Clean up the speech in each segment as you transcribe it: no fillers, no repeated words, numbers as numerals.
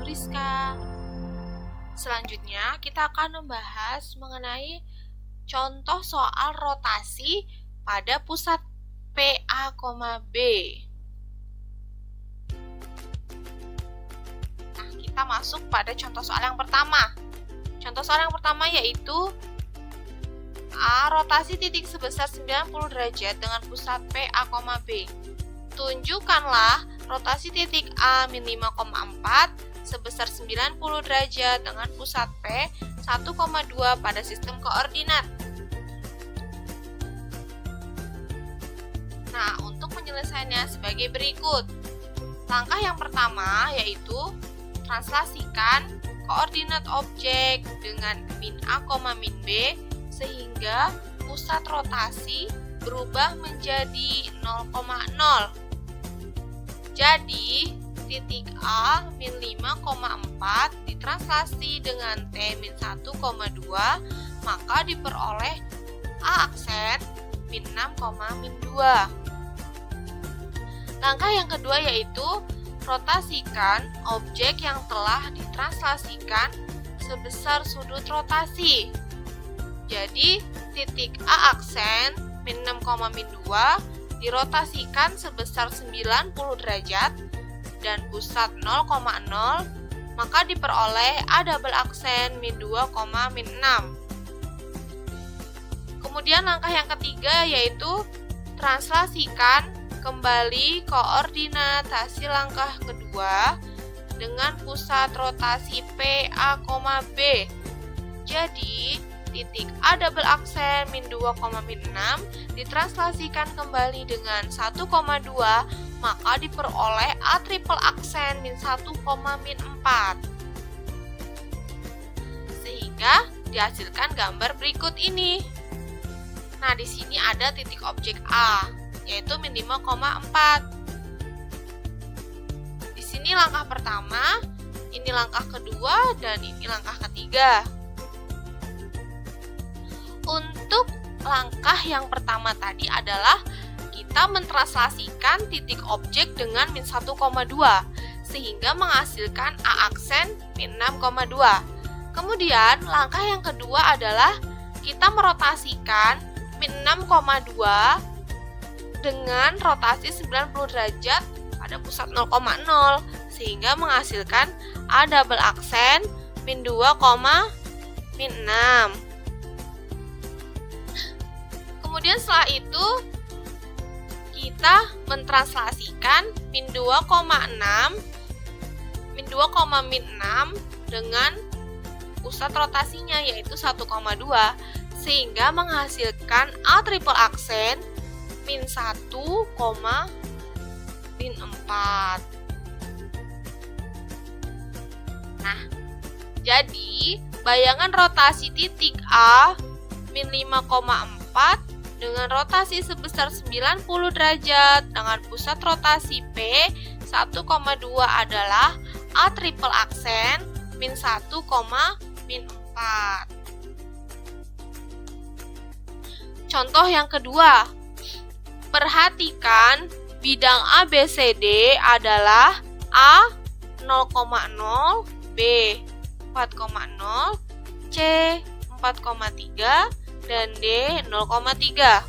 Rizka. Selanjutnya, kita akan membahas mengenai contoh soal rotasi pada pusat PA, B. Nah, kita masuk pada contoh soal yang pertama. Contoh soal yang pertama yaitu A. Rotasi titik sebesar 90 derajat dengan pusat PA, B. Tunjukkanlah rotasi titik A min 5,4 sebesar 90 derajat dengan pusat P 1,2 pada sistem koordinat. Nah, untuk penyelesaiannya sebagai berikut. Langkah yang pertama yaitu translasikan koordinat objek dengan min A, min B sehingga pusat rotasi berubah menjadi 0,0. Jadi, titik A min 5,4 ditranslasi dengan T min 1,2, maka diperoleh A aksen min 6, min 2. Langkah yang kedua yaitu rotasikan objek yang telah ditranslasikan sebesar sudut rotasi. Jadi, titik A aksen min 6, min 2 dirotasikan sebesar 90 derajat dan pusat 0,0, maka diperoleh A double aksen min 2, min 6. Kemudian langkah yang ketiga yaitu translasikan kembali koordinat hasil langkah kedua dengan pusat rotasi PA, B. Jadi, titik A double aksen min 2, min 6 ditranslasikan kembali dengan 1,2, maka diperoleh A triple aksen min 1, min 4. Sehingga dihasilkan gambar berikut ini. Nah, di sini ada titik objek A, yaitu min 5,4. Di sini langkah pertama, ini langkah kedua, dan ini langkah ketiga. Untuk langkah yang pertama tadi adalah kita mentranslasikan titik objek dengan min 1,2 sehingga menghasilkan A aksen min 6,2. Kemudian langkah yang kedua adalah kita merotasikan min 6,2 dengan rotasi 90 derajat pada pusat 0,0 sehingga menghasilkan A double aksen min 2, min 6. Kemudian setelah itu kita mentranslasikan min 2, min 6 dengan pusat rotasinya yaitu 1,2 sehingga menghasilkan A triple aksen min 1, min 4. Nah, jadi bayangan rotasi titik A min 5,4 dengan rotasi sebesar 90 derajat dengan pusat rotasi P 1,2 adalah A triple aksen min 1, min 4. Contoh yang kedua. Perhatikan bidang ABCD adalah A 0,0, B 4,0, C 4,3, dan D 0,3.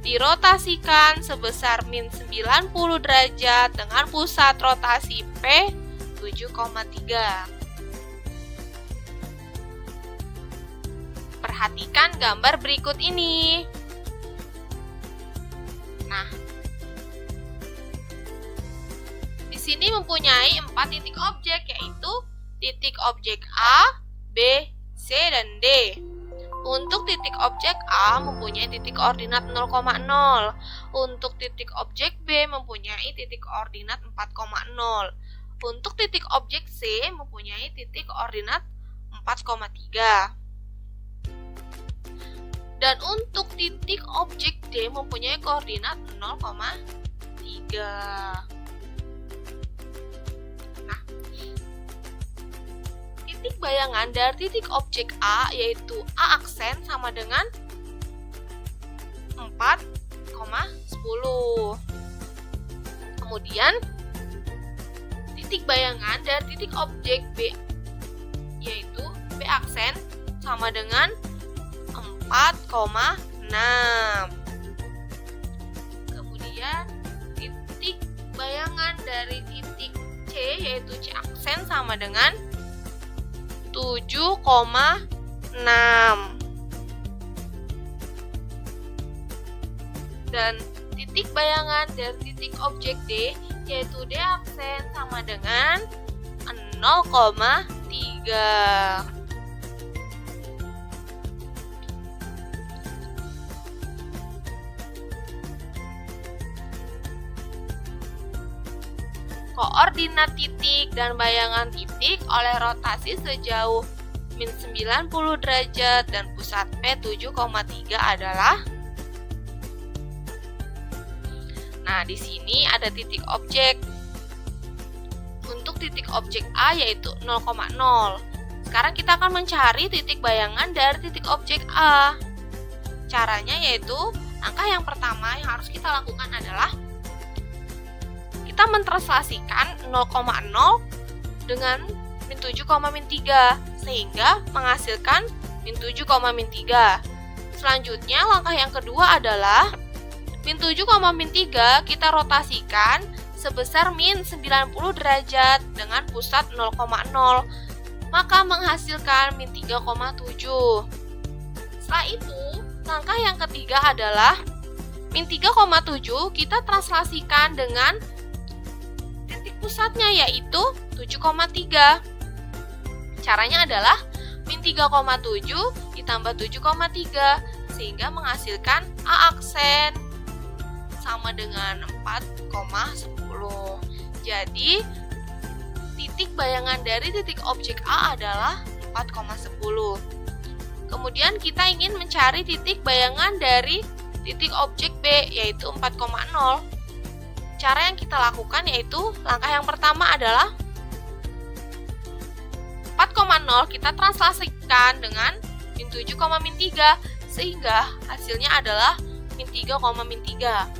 Dirotasikan sebesar min 90 derajat dengan pusat rotasi P 7,3. Perhatikan gambar berikut ini. Nah, di sini mempunyai 4 titik objek yaitu titik objek A, B, C, dan D. Untuk titik objek A mempunyai titik koordinat 0,0. Untuk titik objek B mempunyai titik koordinat 4,0. Untuk titik objek C mempunyai titik koordinat 4,3. Dan untuk titik objek D mempunyai koordinat 0,3. Titik bayangan dari titik objek A yaitu A aksen sama dengan 4,10. Kemudian titik bayangan dari titik objek B yaitu B aksen sama dengan 4,6. Kemudian titik bayangan dari titik C yaitu C aksen sama dengan 7,6. Dan titik bayangan dari titik objek D yaitu D aksen sama dengan 0,3. Koordinat titik dan bayangan titik oleh rotasi sejauh min 90 derajat dan pusat P 7,3 adalah. Nah, di sini ada titik objek. Untuk titik objek A yaitu 0,0. Sekarang kita akan mencari titik bayangan dari titik objek A. Caranya yaitu langkah yang pertama yang harus kita lakukan adalah kita mentranslasikan 0,0 dengan min 7, min 3 sehingga menghasilkan min 7, min 3. Selanjutnya langkah yang kedua adalah min 7, min 3 kita rotasikan sebesar min 90 derajat dengan pusat 0,0 maka menghasilkan min 3,7. Setelah itu langkah yang ketiga adalah min 3,7 kita translasikan dengan pusatnya yaitu 7,3. Caranya adalah min 3,7 ditambah 7,3 sehingga menghasilkan A aksen sama dengan 4,10. Jadi titik bayangan dari titik objek A adalah 4,10. Kemudian kita ingin mencari titik bayangan dari titik objek B yaitu 4,0. Cara yang kita lakukan yaitu langkah yang pertama adalah 4,0 kita translasikan dengan min 7, min 3 sehingga hasilnya adalah min 3, min 3.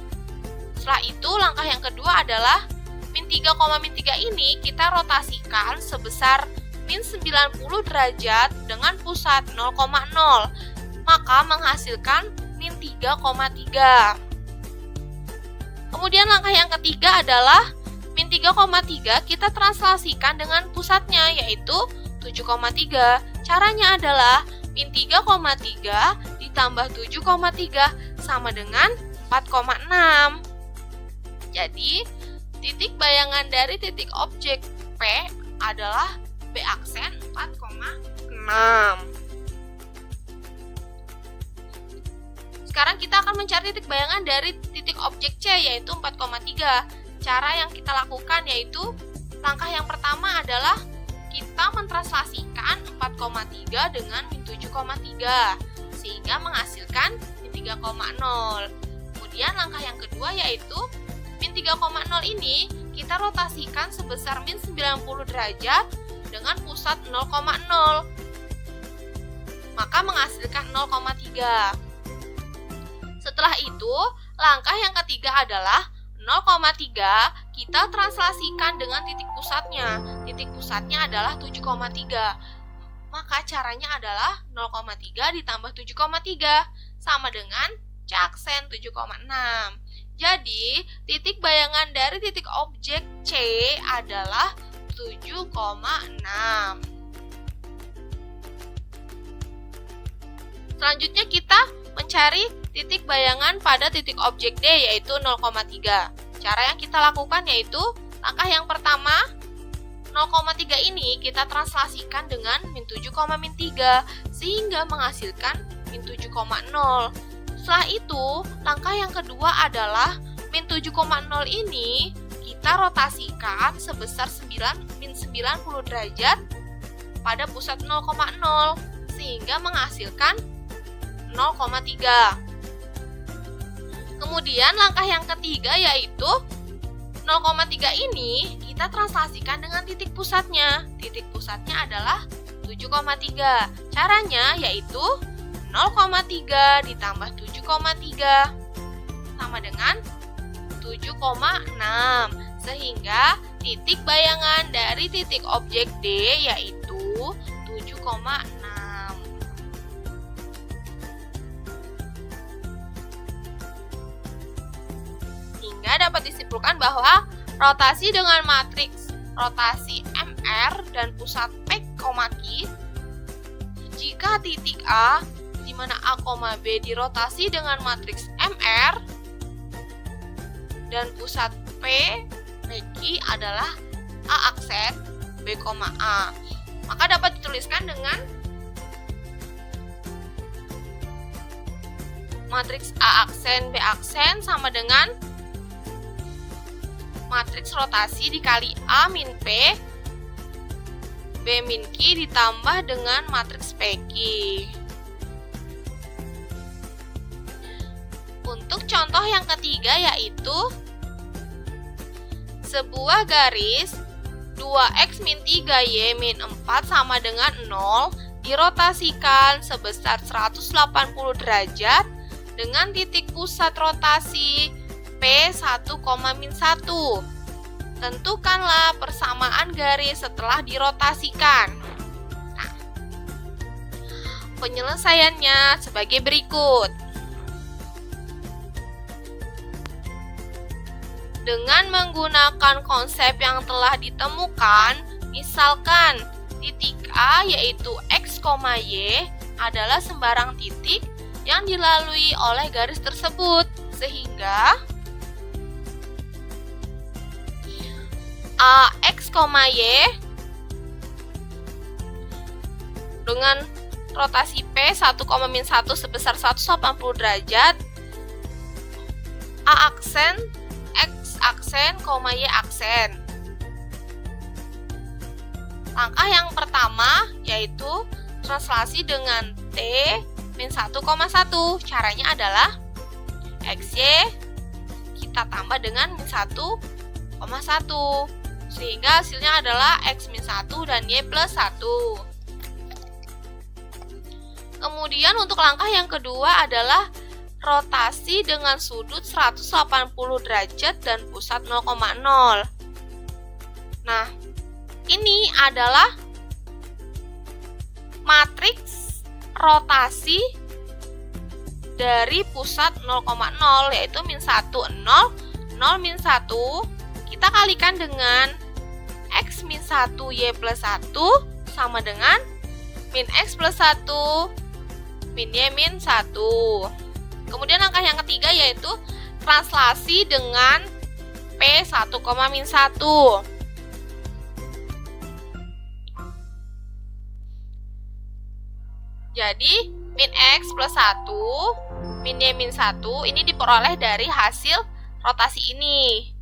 Setelah itu langkah yang kedua adalah min 3, min 3 ini kita rotasikan sebesar min 90 derajat dengan pusat 0,0 maka menghasilkan min 3,3. Kemudian langkah yang ketiga adalah min 3,3 kita translasikan dengan pusatnya yaitu 7,3. Caranya adalah min 3,3 ditambah 7,3 sama dengan 4,6. Jadi titik bayangan dari titik objek P adalah B aksen 4,6. Sekarang kita akan mencari titik bayangan dari titik objek C yaitu 4,3. Cara yang kita lakukan yaitu langkah yang pertama adalah kita mentranslasikan 4,3 dengan min 7,3 sehingga menghasilkan min 3,0. Kemudian langkah yang kedua yaitu min 3,0 ini kita rotasikan sebesar min 90 derajat dengan pusat 0,0 maka menghasilkan 0,3. Setelah itu, langkah yang ketiga adalah 0,3 kita translasikan dengan titik pusatnya. Titik pusatnya adalah 7,3. Maka caranya adalah 0,3 ditambah 7,3 sama dengan C aksen 7,6. Jadi, titik bayangan dari titik objek C adalah 7,6. Selanjutnya kita mencari titik bayangan pada titik objek D yaitu 0,3. Cara yang kita lakukan yaitu langkah yang pertama 0,3 ini kita translasikan dengan min 7, min 3 sehingga menghasilkan min 7,0. Setelah itu langkah yang kedua adalah min 7,0 ini kita rotasikan sebesar min 90 derajat pada pusat 0,0 sehingga menghasilkan 0,3. Kemudian langkah yang ketiga yaitu 0,3 ini kita translasikan dengan titik pusatnya. Titik pusatnya adalah 7,3. Caranya yaitu 0,3 ditambah 7,3 sama dengan 7,6 sehingga titik bayangan dari titik objek D yaitu 7,6. Hingga dapat disimpulkan bahwa rotasi dengan matriks rotasi MR dan pusat P, Q, jika titik A di mana A, B dirotasi dengan matriks MR dan pusat P, Q adalah A aksen B, A, maka dapat dituliskan dengan matriks A aksen B aksen sama dengan matriks rotasi dikali A min P B min Q ditambah dengan matriks PQ. Untuk contoh yang ketiga yaitu sebuah garis 2x min 3y min 4 sama dengan 0 dirotasikan sebesar 180 derajat dengan titik pusat rotasi P1, min 1. Tentukanlah persamaan garis setelah dirotasikan. Nah, penyelesaiannya sebagai berikut. Dengan menggunakan konsep yang telah ditemukan, misalkan titik A yaitu x, y adalah sembarang titik yang dilalui oleh garis tersebut, sehingga AX, Y dengan rotasi P1, min 1 sebesar 180 derajat, A aksen, X aksen, Y aksen. Langkah yang pertama yaitu translasi dengan T min 1,1. Caranya adalah XY kita tambah dengan min 1,1 sehingga hasilnya adalah X min 1 dan Y plus 1. Kemudian untuk langkah yang kedua adalah rotasi dengan sudut 180 derajat dan pusat 0,0. Nah, ini adalah matriks rotasi dari pusat 0,0 yaitu min 1, 0, 0 min 1 kita kalikan dengan X min 1 Y plus 1 sama dengan min X plus 1 min Y min 1. Kemudian langkah yang ketiga yaitu translasi dengan P1, min 1. Jadi min X plus 1 min Y min 1 ini diperoleh dari hasil rotasi ini.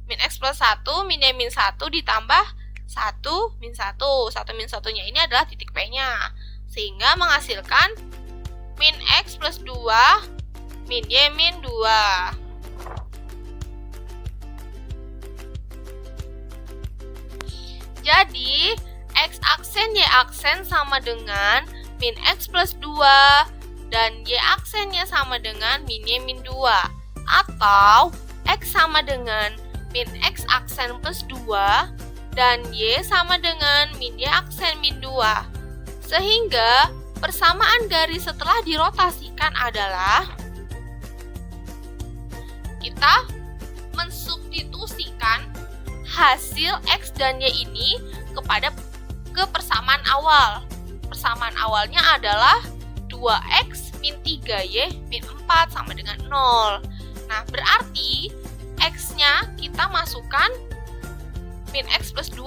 Min X plus 1 min Y min 1 ditambah 1 min 1. 1 min 1-nya ini adalah titik P-nya. Sehingga menghasilkan min X plus 2 min Y min 2. Jadi X aksen Y aksen sama dengan min X plus 2 dan Y aksennya sama dengan min Y min 2. Atau X sama dengan min X aksen plus 2 dan Y sama dengan min Y aksen min 2. Sehingga persamaan garis setelah dirotasikan adalah kita mensubstitusikan hasil X dan Y ini ke persamaan awal. Persamaan awalnya adalah 2X min 3Y min 4 sama dengan 0. Nah, berarti X-nya kita masukkan min X plus 2.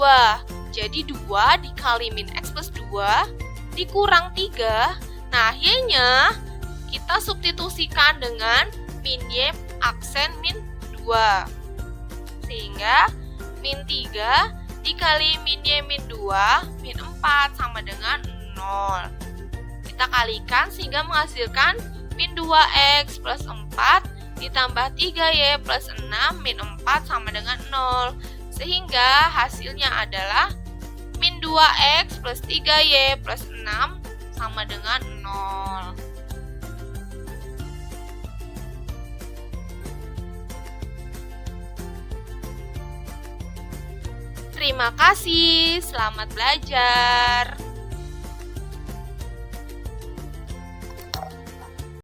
Jadi 2 dikali min X plus 2 dikurang 3. Nah, Y-nya kita substitusikan dengan min Y aksen min 2. Sehingga min 3 dikali min Y min 2 min 4 sama dengan 0. Kita kalikan sehingga menghasilkan min 2X plus 4 ditambah 3Y plus 6 min 4 sama dengan 0. Sehingga hasilnya adalah min 2X plus 3Y plus 6 sama dengan 0. Terima kasih, selamat belajar.